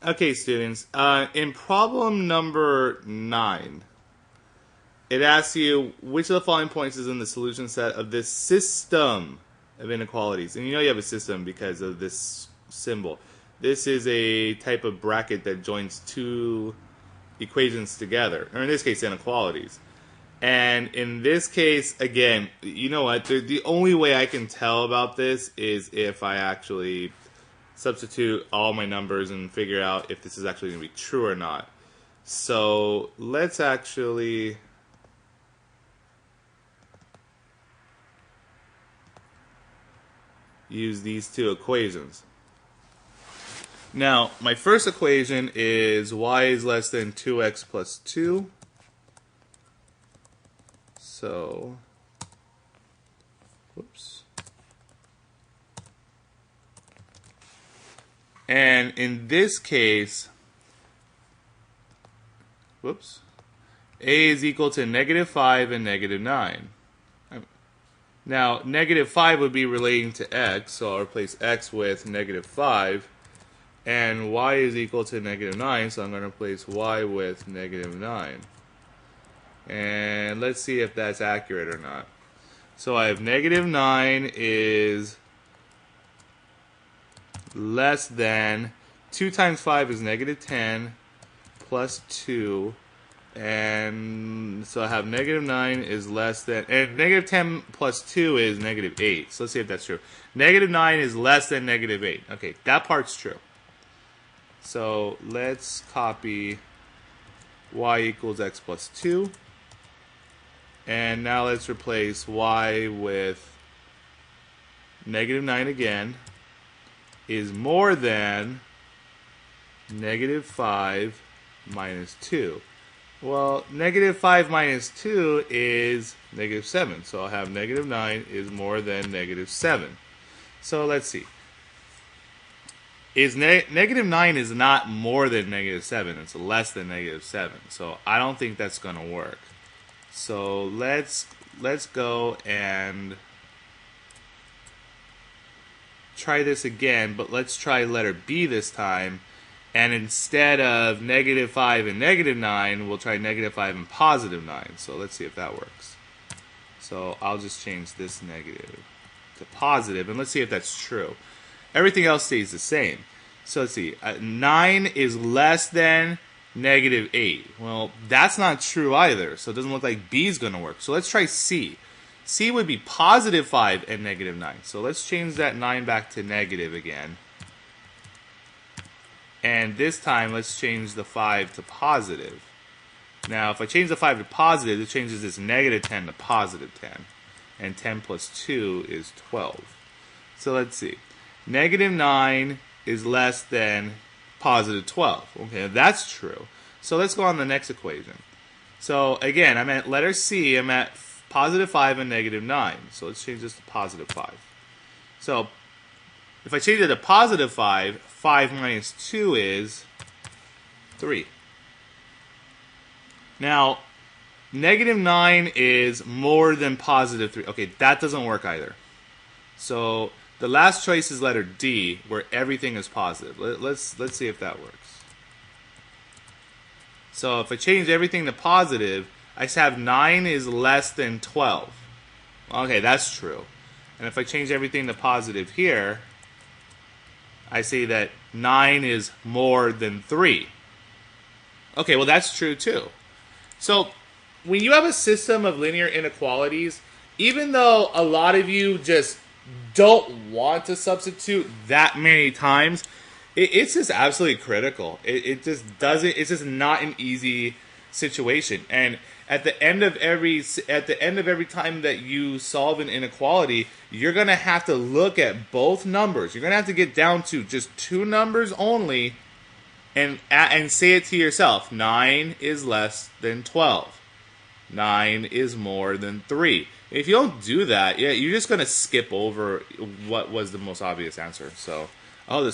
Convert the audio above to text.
Okay, students, in problem number 9, it asks you which of the following points is in the solution set of this system of inequalities. And you know you have a system because of this symbol. This is a type of bracket that joins two equations together, or in this case, inequalities. And in this case, again, you know what? The only way I can tell about this is if I actually substitute all my numbers and figure out if this is actually going to be true or not. So let's actually use these two equations. Now, my first equation is y is less than 2x plus 2. So, whoops. And in this case, whoops, a is equal to -5 and -9. Now, -5 would be relating to x, so I'll replace x with -5. And y is equal to -9, so I'm going to replace y with -9. And let's see if that's accurate or not. So I have -9 is less than 2 times 5 is -10 plus 2, and so I have -9 is less than, and -10 plus 2 is -8. So let's see if that's true. -9 is less than -8. Okay, that part's true. So let's copy y equals x plus 2. And now let's replace y with -9 again is more than -5 minus 2. Well, -5 minus 2 is -7. So I'll have -9 is more than -7. So let's see. -9 is not more than -7. It's less than -7. So I don't think that's going to work. So let's go and try this again, but let's try letter B this time. And instead of -5 and -9, we'll try -5 and +9. So let's see if that works. So I'll just change this negative to positive, and let's see if that's true. Everything else stays the same. So let's see. 9 is less than -8. Well, that's not true either, so it doesn't look like B is going to work. So let's try C. C would be +5 and -9. So let's change that 9 back to negative again. And this time, let's change the 5 to positive. Now, if I change the 5 to positive, it changes this -10 to +10. And 10 plus 2 is 12. So let's see. -9 is less than +12. Okay, that's true. So let's go on to the next equation. So again, I'm at letter C. I'm at +5 and -9. So let's change this to +5. So if I change it to +5, 5 minus 2 is 3. Now, -9 is more than +3. Okay, that doesn't work either. So the last choice is letter D, where everything is positive. Let's see if that works. So if I change everything to positive, I just have 9 is less than 12. Okay, that's true. And if I change everything to positive here, I see that 9 is more than 3. Okay, well that's true too. So when you have a system of linear inequalities, even though a lot of you just don't want to substitute that many times, it's just absolutely critical. It just doesn't. It's just not an easy situation. And at the end of every time that you solve an inequality, you're gonna have to look at both numbers. You're gonna have to get down to just 2 numbers only, and say it to yourself: 9 is less than 12. 9 is more than 3. If you don't do that, yeah, you're just going to skip over what was the most obvious answer. So, I hope this